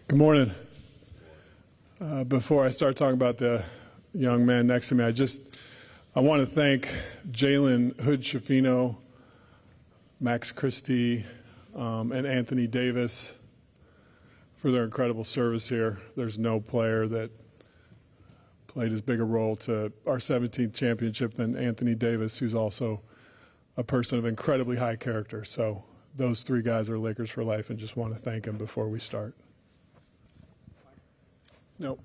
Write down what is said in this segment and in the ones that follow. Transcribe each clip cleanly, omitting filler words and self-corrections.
Good morning. Before I start talking about the young man next to me, I want to thank Jalen Hood-Schifino, Max Christie, and Anthony Davis for their incredible service here. There's no player that played as big a role to our 17th championship than Anthony Davis, who's also a person of incredibly high character. So those three guys are Lakers for life, and just want to thank them before we start. No.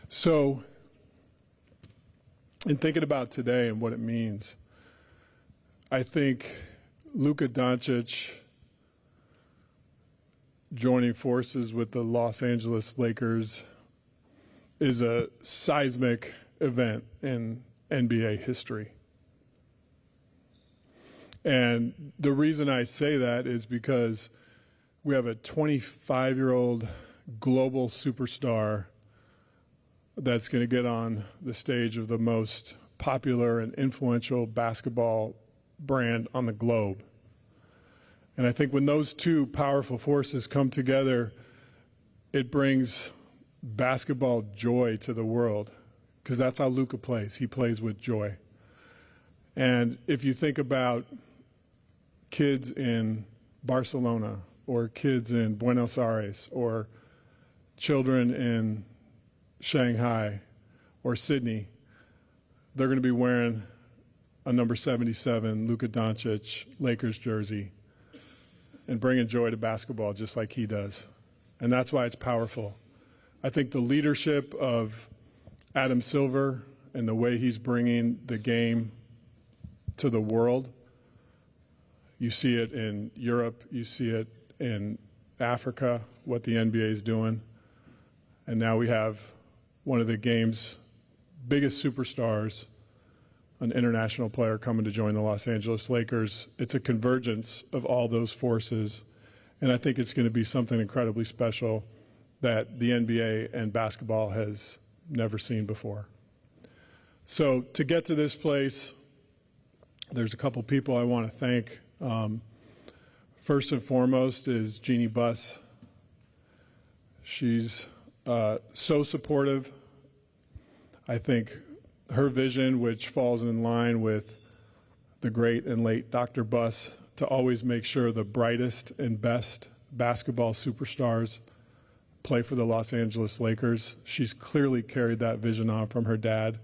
So, in thinking about today and what it means, I think Luka Doncic joining forces with the Los Angeles Lakers is a seismic event in NBA history. And the reason I say that is because we have a 25-year-old global superstar that's going to get on the stage of the most popular and influential basketball brand on the globe. And I think when those two powerful forces come together, it brings basketball joy to the world, because that's how Luka plays. He plays with joy. And if you think about kids in Barcelona, or kids in Buenos Aires, or children in Shanghai or Sydney, they're going to be wearing a number 77 Luka Doncic Lakers jersey and bringing joy to basketball just like he does. And that's why it's powerful. I think the leadership of Adam Silver and the way he's bringing the game to the world, you see it in Europe, you see it in Africa, what the NBA is doing. And now we have one of the game's biggest superstars, an international player, coming to join the Los Angeles Lakers. It's a convergence of all those forces, and I think it's going to be something incredibly special that the NBA and basketball has never seen before. So to get to this place, there's a couple people I want to thank. First and foremost is Jeannie Buss. She's so supportive. I think her vision, which falls in line with the great and late Dr. Buss, to always make sure the brightest and best basketball superstars play for the Los Angeles Lakers. She's clearly carried that vision on from her dad,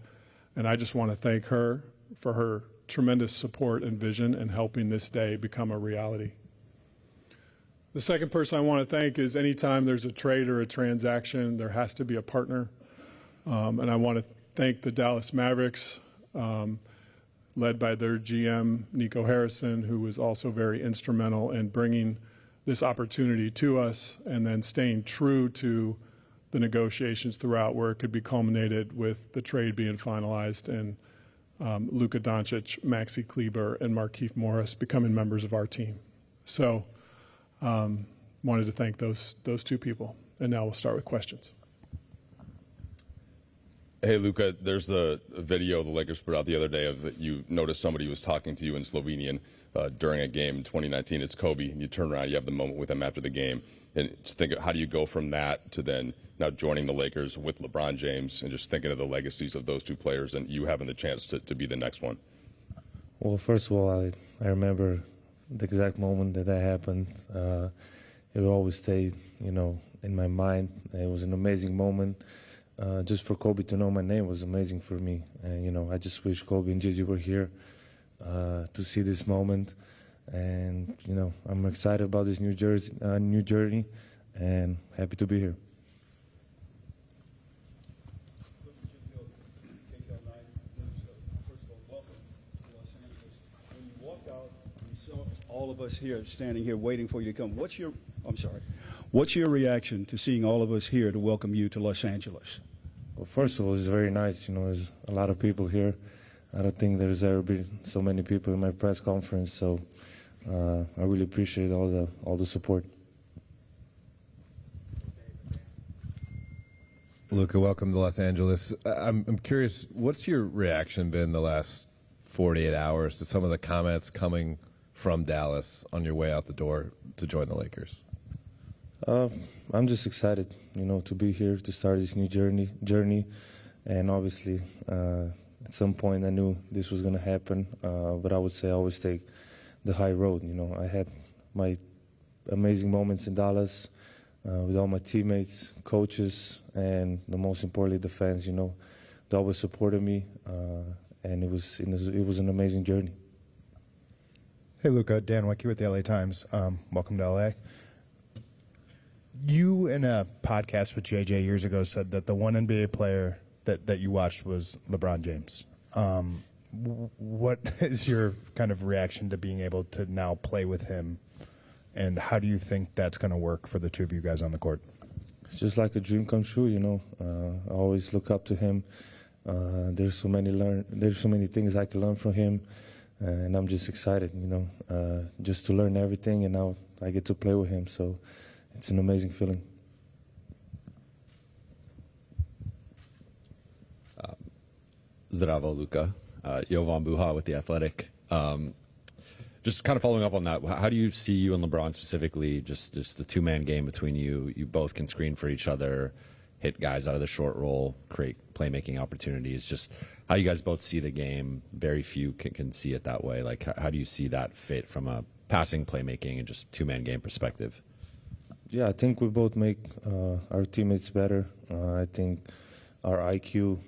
and I just want to thank her for her tremendous support and vision in helping this day become a reality. The second person I want to thank is anytime there's a trade or a transaction, there has to be a partner. And I want to thank the Dallas Mavericks, led by their GM, Nico Harrison, who was also very instrumental in bringing this opportunity to us and then staying true to the negotiations throughout, where it could be culminated with the trade being finalized and Luka Doncic, Maxi Kleber, and Markieff Morris becoming members of our team. So wanted to thank those two people. And now we'll start with questions. Hey, Luka, there's the video the Lakers put out the other day of you noticed somebody was talking to you in Slovenian during a game in 2019. It's Kobe, and you turn around, you have the moment with him after the game. And just think, how do you go from that to then now joining the Lakers with LeBron James and just thinking of the legacies of those two players and you having the chance to be the next one? Well, first of all, I remember the exact moment that happened. It will always stay, in my mind. It was an amazing moment. Just for Kobe to know my name was amazing for me. And, I just wish Kobe and Gigi were here to see this moment. And, I'm excited about this new journey and happy to be here. All of us here standing here waiting for you to come. What's your reaction to seeing all of us here to welcome you to Los Angeles? Well, first of all, it's very nice. There's a lot of people here. I don't think there's ever been so many people in my press conference, so I really appreciate all the support. Luka, welcome to Los Angeles. I'm curious, what's your reaction been the last 48 hours to some of the comments coming from Dallas on your way out the door? to join the Lakers? I'm just excited, to be here to start this new journey, and obviously at some point I knew this was going to happen, but I would say I always take the high road. I had my amazing moments in Dallas with all my teammates, coaches, and the most importantly, the fans. They always supported me, and it was an amazing journey. Hey, Luka, Dan Wicke with the LA Times. Welcome to LA. You, in a podcast with JJ years ago, said that the one NBA player that you watched was LeBron James. What is your kind of reaction to being able to now play with him, and how do you think that's going to work for the two of you guys on the court? It's just like a dream come true, I always look up to him. There's so many things I can learn from him, and I'm just excited, just to learn everything, and now I get to play with him. So it's an amazing feeling. Zdravo, Luka. Jovan Buha with The Athletic. Just kind of following up on that, how do you see you and LeBron specifically, just the two-man game between you? You both can screen for each other, hit guys out of the short roll, create playmaking opportunities. Just how you guys both see the game. Very few can see it that way. Like, how do you see that fit from a passing, playmaking, and just two-man game perspective? Yeah, I think we both make our teammates better. I think our IQ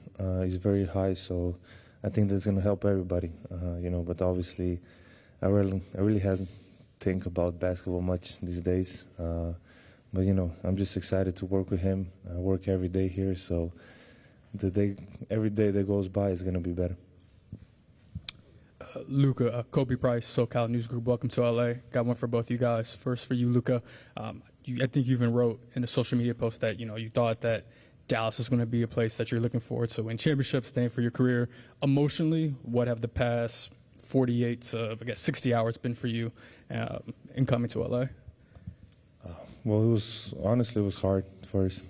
is very high, so I think that's going to help everybody. But obviously, I really haven't think about basketball much these days. But I'm just excited to work with him. I work every day here, so every day that goes by is going to be better. Luka, Kobe Price, SoCal News Group. Welcome to LA. Got one for both you guys. First for you, Luka. I think you even wrote in a social media post that you thought that Dallas is going to be a place that you're looking forward to win championships, staying for your career. Emotionally, what have the past 48 to 60 hours been for you in coming to LA? Well, it was hard first.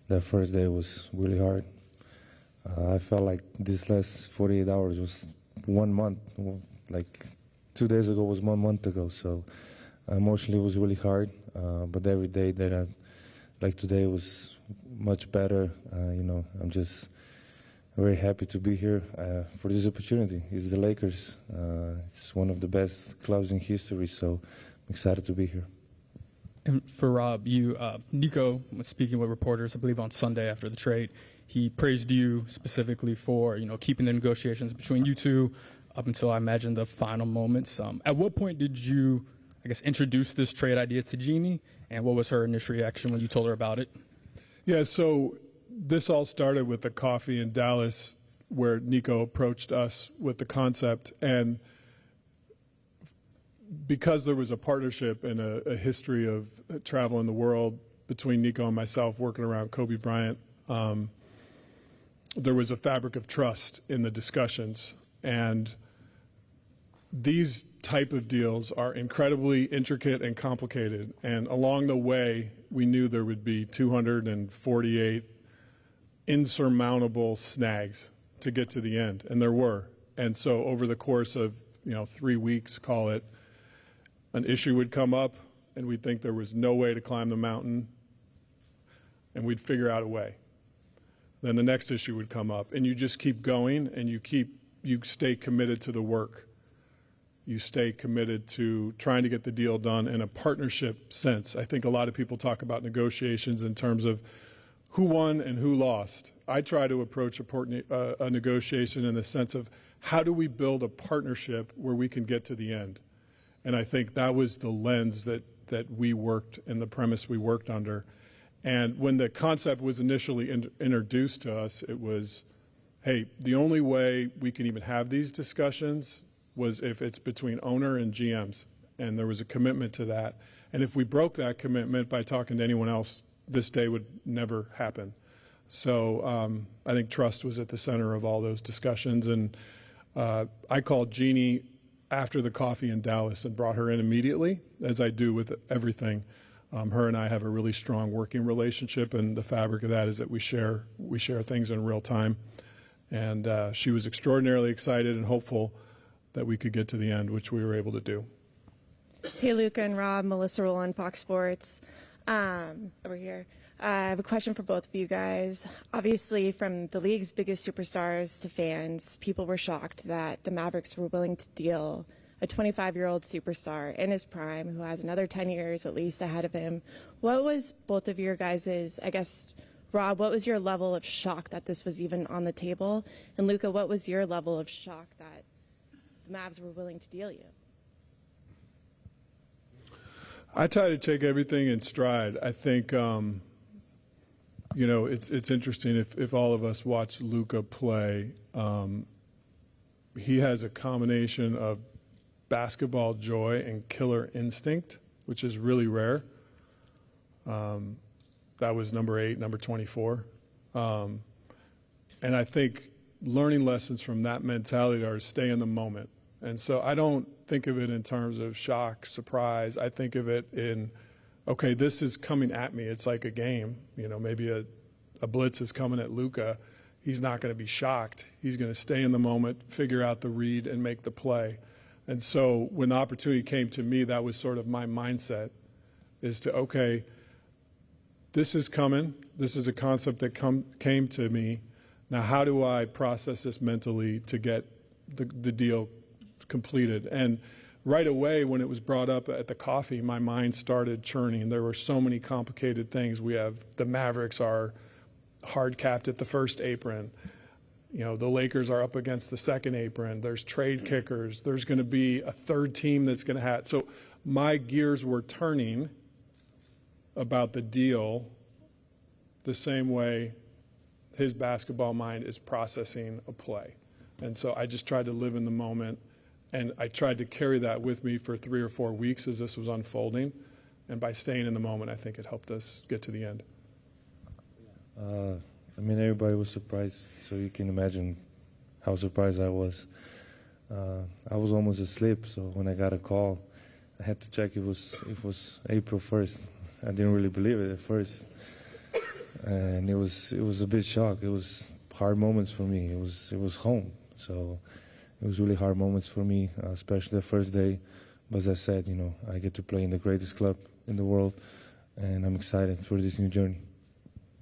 That first day was really hard. I felt like this last 48 hours was 1 month. Like 2 days ago was 1 month ago. So emotionally it was really hard. But every day that like today was much better. I'm just very happy to be here for this opportunity. It's the Lakers. It's one of the best clubs in history, so I'm excited to be here. And for Rob, Nico was speaking with reporters, I believe on Sunday after the trade. He praised you specifically for, keeping the negotiations between you two up until, I imagine, the final moments. At what point did you, introduce this trade idea to Jeannie, and what was her initial reaction when you told her about it? Yeah, so this all started with the coffee in Dallas where Nico approached us with the concept, and because there was a partnership and a history of traveling the world between Nico and myself working around Kobe Bryant, there was a fabric of trust in the discussions. And these type of deals are incredibly intricate and complicated. And along the way, we knew there would be 248 insurmountable snags to get to the end, and there were. And so over the course of 3 weeks, call it, an issue would come up, and we'd think there was no way to climb the mountain, and we'd figure out a way. Then the next issue would come up, and you just keep going, and you stay committed to the work. You stay committed to trying to get the deal done in a partnership sense. I think a lot of people talk about negotiations in terms of who won and who lost. I try to approach a negotiation in the sense of how do we build a partnership where we can get to the end. And I think that was the lens that we worked and the premise we worked under. And when the concept was initially introduced to us, it was, hey, the only way we can even have these discussions was if it's between owner and GMs. And there was a commitment to that. And if we broke that commitment by talking to anyone else, this day would never happen. So I think trust was at the center of all those discussions. And I called Jeannie after the coffee in Dallas and brought her in immediately, as I do with everything. Her and I have a really strong working relationship, and the fabric of that is that we share things in real time. And she was extraordinarily excited and hopeful that we could get to the end, which we were able to do. Hey, Luka and Rob, Melissa Rowland, Fox Sports. Over here. I have a question for both of you guys. Obviously, from the league's biggest superstars to fans, people were shocked that the Mavericks were willing to deal a 25-year-old superstar in his prime who has another 10 years at least ahead of him. What was both of your guys's, I guess, Rob, what was your level of shock that this was even on the table? And Luka, what was your level of shock that the Mavs were willing to deal you? I try to take everything in stride. I think, you know, it's interesting if all of us watch Luka play. He has a combination of basketball joy and killer instinct, which is really rare. That was number 8, number 24. And I think learning lessons from that mentality are to stay in the moment. And so I don't think of it in terms of shock, surprise. I think of it in, okay, this is coming at me. It's like a game. You know, maybe a blitz is coming at Luka. He's not going to be shocked. He's going to stay in the moment, figure out the read, and make the play. And so when the opportunity came to me, that was sort of my mindset, is to, okay, this is coming. This is a concept that came to me. Now, how do I process this mentally to get the deal completed? And right away, when it was brought up at the coffee, my mind started churning. There were so many complicated things. We have the Mavericks are hard capped at the first apron. You know, the Lakers are up against the second apron. There's trade kickers. There's going to be a third team that's going to have. So my gears were turning about the deal the same way his basketball mind is processing a play. And so I just tried to live in the moment, and I tried to carry that with me for 3 or 4 weeks as this was unfolding. And by staying in the moment, I think it helped us get to the end. I mean, everybody was surprised, so you can imagine how surprised I was. I was almost asleep, so when I got a call, I had to check it was April 1st. I didn't really believe it at first, and it was a bit shock. It was hard moments for me. It was home, so it was really hard moments for me, especially the first day. But as I said, you know, I get to play in the greatest club in the world, and I'm excited for this new journey.